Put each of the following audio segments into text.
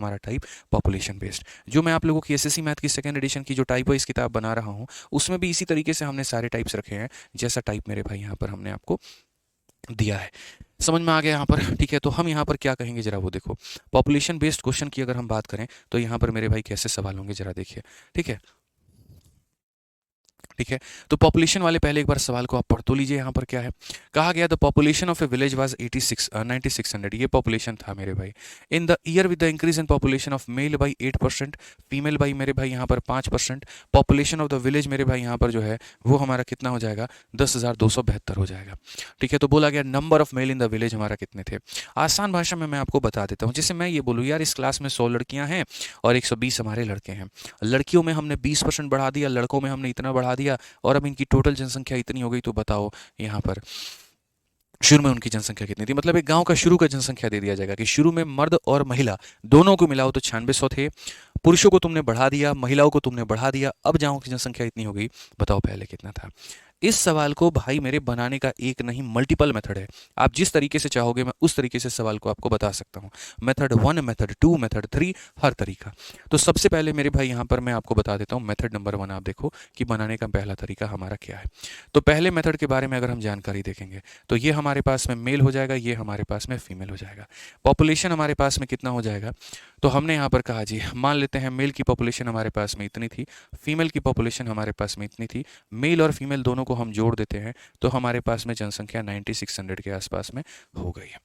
हमारा type population based. जो मैं आप लोगों की एसएससी मैथ की सेकंड एडिशन की जो टाइप वाइज किताब बना रहा हूँ उसमें भी इसी तरीके से हमने सारे टाइप्स रखे हैं, जैसा टाइप मेरे भाई यहाँ पर हमने आपको दिया है। समझ में आ गया यहाँ पर? ठीक है, तो हम यहाँ पर क्या कहेंगे जरा वो देखो। पॉपुलेशन बेस्ड क्वेश्चन की अगर हम बात करें तो यहाँ पर मेरे भाई कैसे सवाल होंगे जरा देखिए। ठीक है, ठीक है, तो पॉपुलेशन वाले पहले एक बार सवाल को आप पढ़ तो लीजिए। यहाँ पर क्या है, कहा गया the population of A village was 9600। ये पॉपुलेशन था मेरे भाई। In the year with the increase in population of male by 8%, female by मेरे भाई यहाँ पर 5%, पॉपुलेशन ऑफ द विलेज मेरे भाई यहाँ पर जो है वो हमारा कितना हो जाएगा, 10,272 हो जाएगा। ठीक है, तो बोला गया number of male in the village हमारा कितने थे। आसान भाषा में मैं आपको बता देता हूँ, जैसे मैं ये बोलूँ यार इस क्लास में 100 लड़कियाँ हैं और 120 हमारे लड़के हैं। लड़कियों में हमने 20% बढ़ा दिया, लड़कों में हमने इतना बढ़ा दिया, और अब इनकी टोटल जनसंख्या इतनी हो गई, तो बताओ यहाँ पर शुरू में उनकी जनसंख्या कितनी थी। मतलब एक गांव का शुरू का जनसंख्या दे दिया जाएगा कि शुरू में मर्द और महिला दोनों को मिलाओ तो 9600 थे, पुरुषों को तुमने बढ़ा दिया, महिलाओं को तुमने बढ़ा दिया, अब गांव की जनसंख्या इतनी हो गई, बताओ पहले कितना था। इस सवाल को भाई मेरे बनाने का एक नहीं मल्टीपल मेथड है। आप जिस तरीके से चाहोगे मैं उस तरीके से सवाल को आपको बता सकता हूँ। मेथड 1, मेथड 2, मेथड 3, हर तरीका। तो सबसे पहले मेरे भाई यहाँ पर मैं आपको बता देता हूँ मेथड नंबर 1। आप देखो कि बनाने का पहला तरीका हमारा क्या है। तो पहले मेथड के बारे में अगर हम जानकारी देखेंगे तो ये हमारे पास में मेल हो जाएगा, ये हमारे पास में फीमेल हो जाएगा। पॉपुलेशन हमारे पास में कितना हो जाएगा, तो हमने यहाँ पर कहा जी मान लेते हैं मेल की पॉपुलेशन हमारे पास में इतनी थी, फीमेल की पॉपुलेशन हमारे पास में इतनी थी, मेल और फीमेल दोनों को हम जोड़ देते हैं तो हमारे पास में जनसंख्या 9600 के आसपास में हो गई है।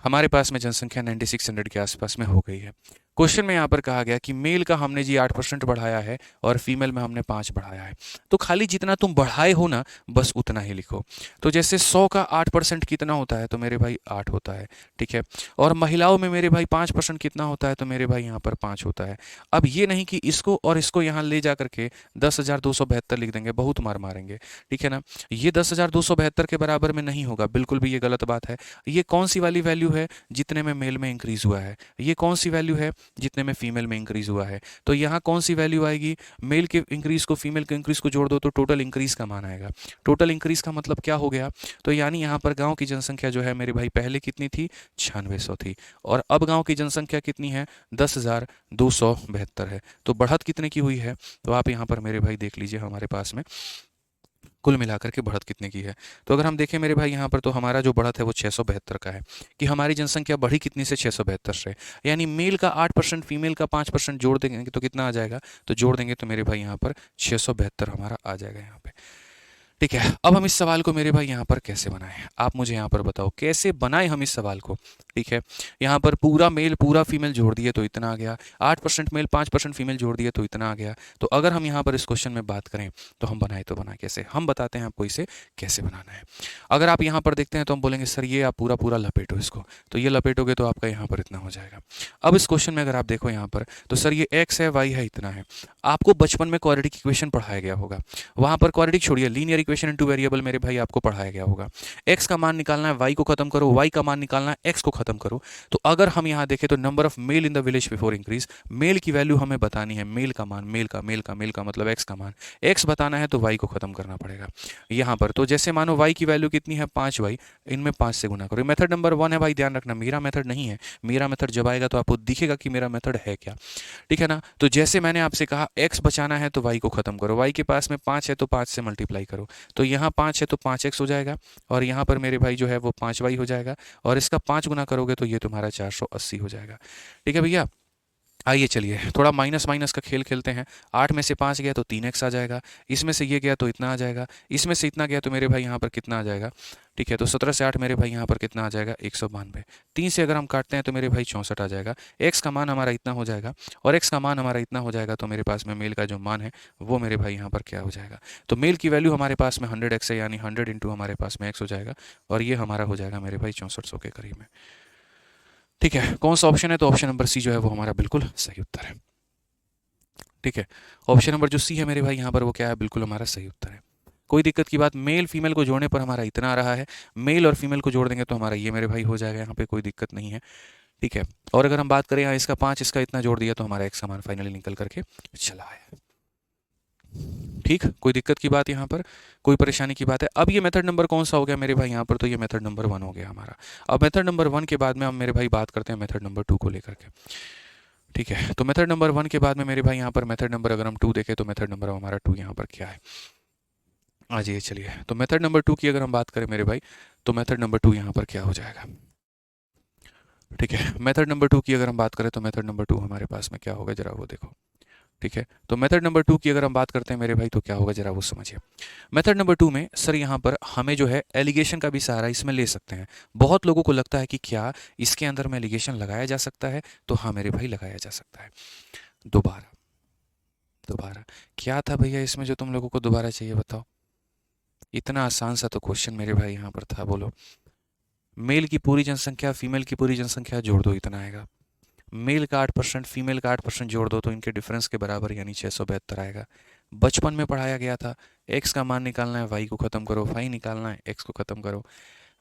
हमारे पास में जनसंख्या 9600 के आसपास में हो गई है। क्वेश्चन में यहाँ पर कहा गया कि मेल का हमने जी 8% बढ़ाया है और फीमेल में हमने 5 बढ़ाया है। तो खाली जितना तुम बढ़ाए हो ना बस उतना ही लिखो। तो जैसे 100 का 8% कितना होता है, तो मेरे भाई 8 होता है। ठीक है, और महिलाओं में मेरे भाई 5% कितना होता है, तो मेरे भाई यहाँ पर 5 होता है। अब ये नहीं कि इसको और इसको यहाँ ले जा करके 10,272 लिख देंगे, बहुत मार मारेंगे। ठीक है ना, ये 10,272 के बराबर में नहीं होगा, बिल्कुल भी ये गलत बात है। ये कौन सी वाली वैल्यू है, जितने में मेल में इंक्रीज हुआ है। ये कौन सी वैल्यू है, जितने में फीमेल में इंक्रीज हुआ है। तो यहाँ कौन सी वैल्यू आएगी, मेल के इंक्रीज को फीमेल के इंक्रीज को जोड़ दो तो टोटल इंक्रीज का मान आएगा। टोटल इंक्रीज का मतलब क्या हो गया, तो यानी यहाँ पर गांव की जनसंख्या जो है मेरे भाई पहले कितनी थी, 9600 थी, और अब गांव की जनसंख्या कितनी है, 10,272 है। तो बढ़त कितने की हुई है, तो आप यहाँ पर मेरे भाई देख लीजिए हमारे पास में कुल मिलाकर के बढ़त कितने की है। तो अगर हम देखें मेरे भाई यहाँ पर, तो हमारा जो बढ़त है वो 672 का है, कि हमारी जनसंख्या बढ़ी कितनी से, 672 से। यानी मेल का 8%, फीमेल का 5% जोड़ देंगे तो कितना आ जाएगा, तो जोड़ देंगे तो मेरे भाई यहाँ पर 672 हमारा आ जाएगा यहाँ पे। ठीक है, अब हम इस सवाल को मेरे भाई यहाँ पर कैसे बनाएं, आप मुझे यहाँ पर बताओ कैसे बनाएं हम इस सवाल को। ठीक है, यहाँ पर पूरा मेल पूरा फीमेल जोड़ दिए तो इतना आ गया, 8% मेल 5% फीमेल जोड़ दिए तो इतना आ गया। तो अगर हम यहाँ पर इस क्वेश्चन में बात करें तो हम बनाए तो बनाए कैसे, हम बताते हैं आपको इसे कैसे बनाना है। अगर आप यहाँ पर देखते हैं तो हम बोलेंगे सर ये आप पूरा पूरा लपेटो इसको, तो ये लपेटोगे तो आपका यहाँ पर इतना हो जाएगा। अब इस क्वेश्चन में अगर आप देखो यहाँ पर, तो सर ये एक्स है, वाई है, इतना है। आपको बचपन में क्वाड्रेटिक इक्वेशन पढ़ाया गया होगा, वहाँ पर क्वाड्रेटिक छोड़िए, लीनियर इक्वेशन इनटू वेरिएबल मेरे भाई आपको पढ़ाया गया होगा। एक्स का मान निकालना है, वाई को खत्म करो, वाई का मान निकालना है, एक्स को खत्म करो। तो अगर हम यहाँ देखें तो number of male in the village before increase, male की वैल्यू हमें बतानी है, मेल का मान, मेल का मतलब एक्स का मान, एक्स बताना है तो वाई को खत्म करना पड़ेगा यहाँ पर। तो जैसे मानो वाई की वैल्यू कितनी है, 5y, इनमें 5 से गुना करो। मेथड नंबर 1 है भाई, ध्यान रखना मेरा मेथड नहीं है, मेरा मेथड जब आएगा तो आपको दिखेगा कि मेरा मेथड है क्या। ठीक है ना, तो जैसे मैंने आपसे कहा एक्स बचाना है तो वाई को खत्म करो, वाई के पास में 5 है तो 5 से मल्टीप्लाई करो, तो यहाँ 5 है तो 5x हो जाएगा, और यहाँ पर मेरे भाई जो है वो 5y हो जाएगा, और इसका 5 गुना करोगे तो ये तुम्हारा 480 हो जाएगा। ठीक है भैया, आइए चलिए थोड़ा माइनस माइनस का खेल खेलते हैं। 8 में से 5 गया तो 3x आ जाएगा, इसमें से ये गया तो इतना आ जाएगा, इसमें से इतना गया तो मेरे भाई यहाँ पर कितना आ जाएगा। ठीक है, तो 17 से 8 मेरे भाई यहाँ पर कितना आ जाएगा, 192। 3 से अगर हम काटते हैं तो मेरे भाई 64 आ जाएगा। एक्स का मान हमारा इतना हो जाएगा, और एक्स का मान हमारा इतना हो जाएगा, तो मेरे पास में मेल का जो मान है वो मेरे भाई यहाँ पर क्या हो जाएगा। तो मेल की वैल्यू हमारे पास में 100x है, यानी 100 इंटू हमारे पास में x हो जाएगा, और ये हमारा हो जाएगा मेरे भाई 6400 के करीब में। ठीक है, कौन सा ऑप्शन है, तो ऑप्शन नंबर सी जो है वो हमारा बिल्कुल सही उत्तर है। ठीक है, ऑप्शन नंबर जो सी है मेरे भाई यहाँ पर वो क्या है, बिल्कुल हमारा सही उत्तर है। कोई दिक्कत की बात, मेल फीमेल को जोड़ने पर हमारा इतना आ रहा है, मेल और फीमेल को जोड़ देंगे तो हमारा ये मेरे भाई हो जाएगा, यहाँ पे कोई दिक्कत नहीं है। ठीक है, और अगर हम बात करें यहाँ इसका 5 इसका इतना जोड़ दिया तो हमारा एक समान फाइनली निकल करके चला है। ठीक, कोई दिक्कत की बात यहाँ पर, कोई परेशानी की बात है। अब ये मेथड नंबर कौन सा हो गया मेरे भाई यहाँ पर, तो ये मेथड नंबर 1 हो गया हमारा। अब मेथड नंबर 1 के बाद में हम मेरे भाई बात करते हैं मेथड नंबर 2 को लेकर के। ठीक है, तो मेथड नंबर 1 के बाद में मेरे भाई यहाँ पर मेथड नंबर अगर हम 2 देखें तो मेथड नंबर हमारा 2 यहाँ पर क्या है, आ जाइए चलिए। तो मेथड नंबर 2 की अगर हम बात करें मेरे भाई, तो मेथड नंबर 2 यहाँ पर क्या हो जाएगा, ठीक है। मेथड नंबर 2 की अगर हम बात करें तो मेथड नंबर 2 हमारे पास में क्या होगा, जरा वो देखो, ठीक है। तो मेथड नंबर 2 की अगर हम बात करते हैं मेरे भाई तो क्या होगा, जरा वो समझिए। मेथड नंबर 2 में सर यहाँ पर हमें जो है एलिगेशन का भी सहारा इसमें ले सकते हैं। बहुत लोगों को लगता है कि क्या इसके अंदर में एलिगेशन लगाया जा सकता है, तो हाँ मेरे भाई लगाया जा सकता है। दोबारा दोबारा क्या था भैया इसमें जो तुम लोगों को दोबारा चाहिए, बताओ। इतना आसान सा तो क्वेश्चन मेरे भाई यहाँ पर था, बोलो। मेल की पूरी जनसंख्या फीमेल की पूरी जनसंख्या जोड़ दो, इतना आएगा। मेल का 8%, फीमेल का 8% जोड़ दो तो इनके डिफरेंस के बराबर, यानी 672 आएगा। बचपन में पढ़ाया गया था, एक्स का मान निकालना है, वाई को खत्म करो, वाई निकालना है, एक्स को खत्म करो।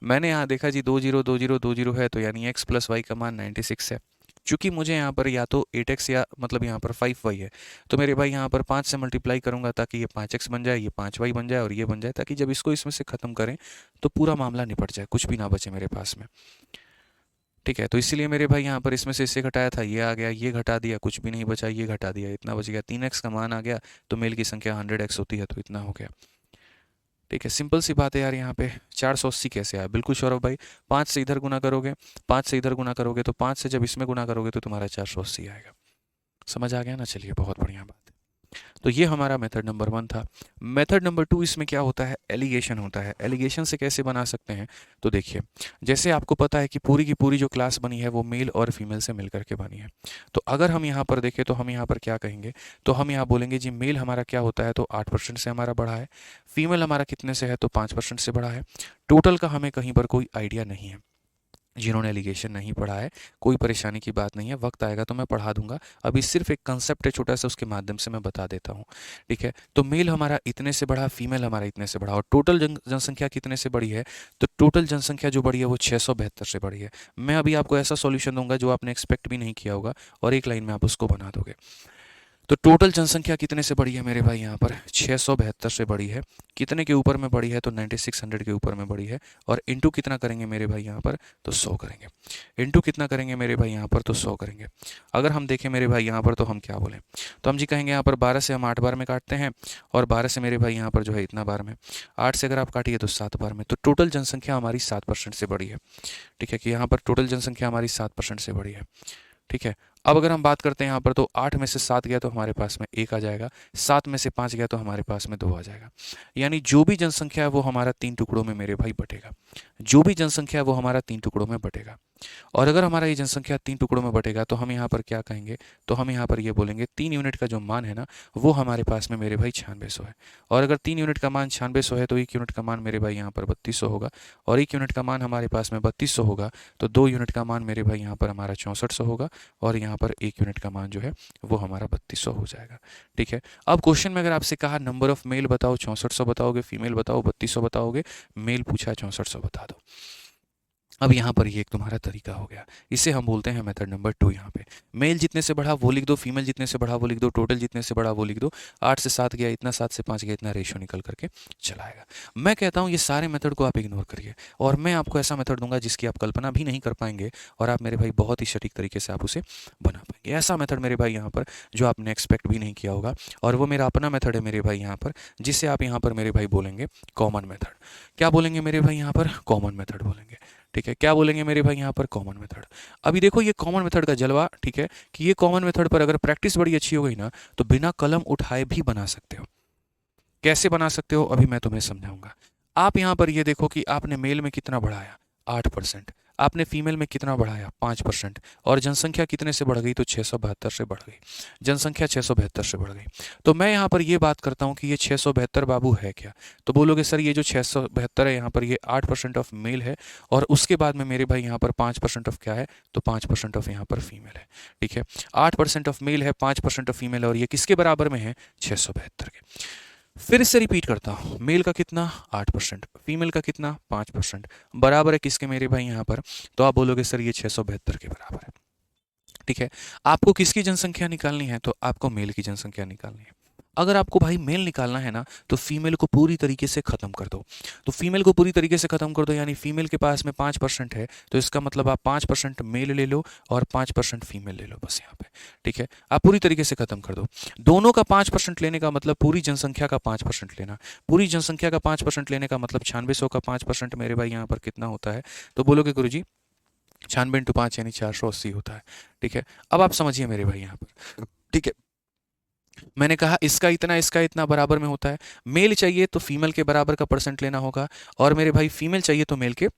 मैंने यहाँ देखा जी 2 0 है, तो यानी एक्स प्लस वाई का मान 96 है। चूंकि मुझे यहाँ पर या तो 8x या मतलब यहाँ पर 5y है, तो मेरे भाई यहाँ पर 5 से मल्टीप्लाई करूंगा ताकि ये 5x बन जाए, ये 5y बन जाए और ये बन जाए, ताकि जब इसको इसमें से खत्म करें तो पूरा मामला निपट जाए, कुछ भी ना बचे मेरे पास में। ठीक है, तो इसीलिए मेरे भाई यहाँ पर इसमें से इससे घटाया था, ये आ गया, ये घटा दिया, कुछ भी नहीं बचा, ये घटा दिया, इतना बच गया, 3x का मान आ गया। तो मेल की संख्या 100x होती है, तो इतना हो गया। ठीक है, सिंपल सी बात है यार। यहाँ पे 480 कैसे आया, बिल्कुल सौरभ भाई, 5 से इधर गुना करोगे, 5 से इधर गुना करोगे, तो 5 से जब इसमें गुना करोगे तो तुम्हारा 480 आएगा। समझ आ गया ना, चलिए बहुत बढ़िया बात है। तो ये हमारा मेथड नंबर 1 था। मेथड नंबर 2 इसमें क्या होता है, एलिगेशन होता है। एलिगेशन से कैसे बना सकते हैं, तो देखिए, जैसे आपको पता है कि पूरी की पूरी जो क्लास बनी है वो मेल और फीमेल से मिलकर के बनी है। तो अगर हम यहाँ पर देखें तो हम यहाँ पर क्या कहेंगे, तो हम यहाँ बोलेंगे जी मेल हमारा क्या होता है, तो 8% से हमारा बढ़ा है। फीमेल हमारा कितने से है, तो 5% से बढ़ा है। टोटल का हमें कहीं पर कोई आइडिया नहीं है। जिन्होंने एलिगेशन नहीं पढ़ा है, कोई परेशानी की बात नहीं है, वक्त आएगा तो मैं पढ़ा दूंगा। अभी सिर्फ एक कंसेप्ट है छोटा सा, उसके माध्यम से मैं बता देता हूँ। ठीक है, तो मेल हमारा इतने से बढ़ा, फीमेल हमारा इतने से बढ़ा, और टोटल जनसंख्या कितने से बढ़ी है, तो टोटल जनसंख्या जो बढ़ी है वो 672 से बढ़ी है। मैं अभी आपको ऐसा सॉल्यूशन दूंगा जो आपने एक्सपेक्ट भी नहीं किया होगा, और एक लाइन में आप उसको बना दोगे। तो टोटल जनसंख्या कितने से बढ़ी है मेरे भाई, यहाँ पर 672 से बढ़ी है। कितने के ऊपर में बढ़ी है, तो 9600 के ऊपर में बढ़ी है। और इंटू कितना करेंगे मेरे भाई यहाँ पर, तो 100 करेंगे। इंटू कितना करेंगे मेरे भाई यहाँ पर, तो 100 करेंगे। अगर हम देखें मेरे भाई यहाँ पर, तो हम क्या बोलें, तो हम जी कहेंगे यहाँ पर 12 से हम 8 बार में काटते हैं, और 12 से मेरे भाई यहाँ पर जो है इतना बार में, 8 से अगर आप काटिए तो 7 बार में। तो टोटल जनसंख्या हमारी 7% से बढ़ी है। ठीक है, कि यहाँ पर टोटल जनसंख्या हमारी 7% से बढ़ी है। ठीक है, अब अगर हम बात करते हैं यहाँ पर, तो 8 में से 7 गया तो हमारे पास में 1 आ जाएगा, 7 में से 5 गया तो हमारे पास में 2 आ जाएगा। यानी जो भी जनसंख्या है वो हमारा 3 टुकड़ों में मेरे भाई बटेगा। जो भी जनसंख्या है वो हमारा 3 टुकड़ों में बटेगा। और अगर हमारा ये जनसंख्या 3 टुकड़ों में बटेगा तो हम यहाँ पर क्या कहेंगे, तो हम यहाँ पर ये बोलेंगे 3 यूनिट का जो मान है ना, वो हमारे पास में मेरे भाई 9600 है। और अगर 3 यूनिट का मान 9600 है तो 1 यूनिट का मान मेरे भाई यहाँ पर 3200 होगा। और 1 यूनिट का मान हमारे पास में 3200 होगा, तो 2 यूनिट का मान मेरे भाई यहाँ पर हमारा 6400 होगा। और यहाँ पर 1 यूनिट का मान जो है वो हमारा 3200 हो जाएगा। ठीक है, अब क्वेश्चन में अगर आपसे कहा नंबर ऑफ मेल बताओ, 6400 बताओगे, फीमेल बताओ 3200 बताओगे, मेल पूछा 6400 बता दो। अब यहाँ पर ये एक तुम्हारा तरीका हो गया, इसे हम बोलते हैं मेथड नंबर 2। यहाँ पे मेल जितने से बढ़ा वो लिख दो, फीमेल जितने से बढ़ा वो लिख दो, टोटल जितने से बढ़ा वो लिख दो। 8 से 7 गया इतना, 7 से 5 गया इतना, रेशियो निकल करके चलाएगा। मैं कहता हूँ ये सारे मेथड को आप इग्नोर करिए, और मैं आपको ऐसा मेथड दूंगा जिसकी आप कल्पना भी नहीं कर पाएंगे, और आप मेरे भाई बहुत ही सटीक तरीके से आप उसे बना पाएंगे। ऐसा मेथड मेरे भाई यहाँ पर जो आपने एक्सपेक्ट भी नहीं किया होगा, और वो मेरा अपना मेथड है मेरे भाई यहाँ पर, जिसे आप यहाँ पर मेरे भाई बोलेंगे कॉमन मेथड। क्या बोलेंगे मेरे भाई यहाँ पर, कॉमन मेथड बोलेंगे। ठीक है, क्या बोलेंगे मेरे भाई यहाँ पर, कॉमन मेथड। अभी देखो ये कॉमन मेथड का जलवा, ठीक है, कि ये कॉमन मेथड पर अगर प्रैक्टिस बड़ी अच्छी हो गई ना, तो बिना कलम उठाए भी बना सकते हो। कैसे बना सकते हो, अभी मैं तुम्हें समझाऊंगा। आप यहाँ पर ये देखो कि आपने मेल में कितना बढ़ाया, 8%, आपने फीमेल में कितना बढ़ाया, 5%, और जनसंख्या कितने से बढ़ गई, तो 672 से बढ़ गई। जनसंख्या 672 से बढ़ गई। तो मैं यहाँ पर ये बात करता हूँ कि ये 672 बाबू है क्या, तो बोलोगे सर ये जो 672 है यहाँ पर ये 8% ऑफ मेल है, और उसके बाद में मेरे भाई यहाँ पर 5% ऑफ क्या है, तो 5% ऑफ यहाँ पर फीमेल है। ठीक है, 8% ऑफ मेल है, 5% ऑफ फीमेल है, और ये किसके बराबर में है, 672 के। फिर से रिपीट करता हूँ, मेल का कितना, 8%, फीमेल का कितना, 5%, बराबर है किसके मेरे भाई यहाँ पर, तो आप बोलोगे सर ये 672 के बराबर है। ठीक है, आपको किसकी जनसंख्या निकालनी है, तो आपको मेल की जनसंख्या निकालनी है। अगर आपको भाई मेल निकालना है ना, तो फीमेल को पूरी तरीके से खत्म कर दो। तो फीमेल को पूरी तरीके से खत्म कर दो, यानी फीमेल के पास में 5% है, तो इसका मतलब आप 5% मेल ले लो और 5% फीमेल ले लो, बस यहाँ पे। ठीक है, आप पूरी तरीके से खत्म कर दो। दोनों का 5% लेने का मतलब पूरी जनसंख्या का 5% लेना, पूरी जनसंख्या का 5% लेने का मतलब 9600 का 5% मेरे भाई यहाँ पर कितना होता है, तो बोलोगे गुरुजी 96 इंटू 5 यानी 480 होता है। ठीक है, अब आप समझिए मेरे भाई यहाँ पर, ठीक है, मैंने कहा इसका इतना बराबर में होता है। मेल चाहिए तो फीमेल के बराबर का परसेंट लेना होगा, और मेरे भाई फीमेल चाहिए तो मेल के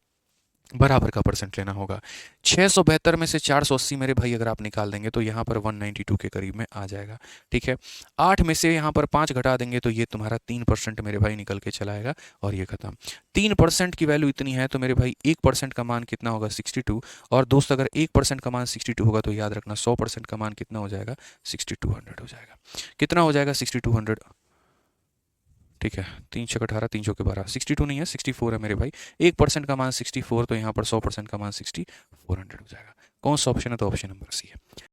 बराबर का परसेंट लेना होगा। 672 में से 480 मेरे भाई अगर आप निकाल देंगे तो यहाँ पर 192 के करीब में आ जाएगा। ठीक है, 8 में से यहाँ पर 5 घटा देंगे तो ये तुम्हारा 3% मेरे भाई निकल के चला आएगा, और ये खत्म। 3% की वैल्यू इतनी है तो मेरे भाई 1% का मान कितना होगा 62, और दोस्त अगर 1% का मान 62 होगा तो याद रखना 100% का मान कितना हो जाएगा 6200 हो जाएगा। कितना हो जाएगा 6200, ठीक है, 3×18 3×12 62 नहीं है 64 है मेरे भाई। 1% का मान 64, तो यहाँ पर 100% का मान 6400 हो जाएगा। कौन सा ऑप्शन है, तो ऑप्शन नंबर सी है।